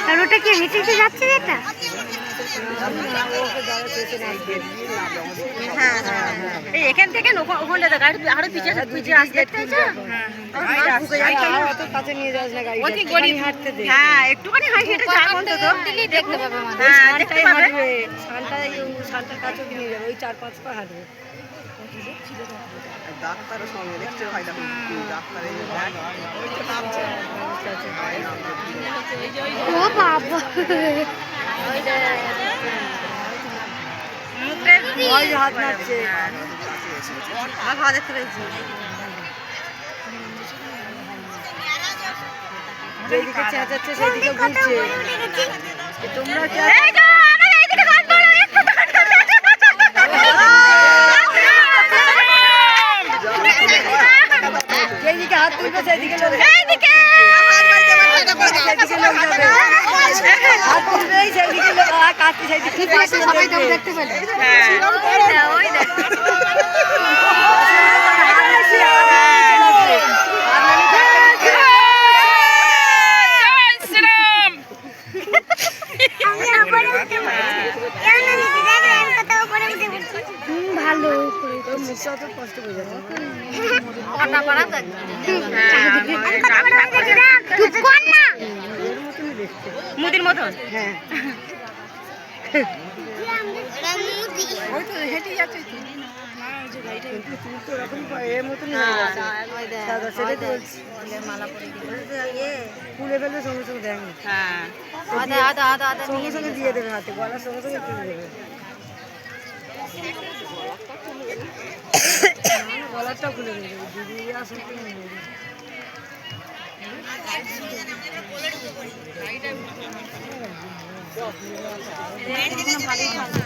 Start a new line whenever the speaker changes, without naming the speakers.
আর ওটা কি হেঁটে হেঁটে যাচ্ছে এটা?
এই এখান থেকে ওখানটা গাড়ি আরো পিছিয়ে আসতে হ্যাঁ একটুখানি হেঁটে যাবো অন্তত
দেখতে পাবে
শান্তার কাছেও নিয়ে যাবে, ওই 4-5 পা হাঁটবে।
ডাক্তারের সঙ্গে দেখছে ভাই দেখুন ডাক্তারের
ও বাবা
হাত নাড়ছে,
ভালো দেখতে পেয়েছি।
যেদিকে চেঁচাচ্ছে সেদিকে ঘুরছে। তোমরা যেদিকে হাত তুলবে সেদিকে লোক যাবে, হাত তুলবেই সেদিকে লোক কাটতে সেদিকে
সবাই তো দেখতে পেলে। ভালো
মুখটা তো কষ্ট করে যাবে।
মুদির মতন
হ্যাঁ ওই তো হেঁটে যাচ্ছে কিন্তু তুমি তো এরকম এর মতনই হয়ে গেছে। দাদা সেটাই তো বলছি, খুলে ফেলবে সঙ্গে সঙ্গে দেখ সঙ্গে সঙ্গে দিয়ে দেবে হাতে, গলার সঙ্গে সঙ্গে তুলে দেবে। গলারটাও খুলে দেবে দিদি আসলে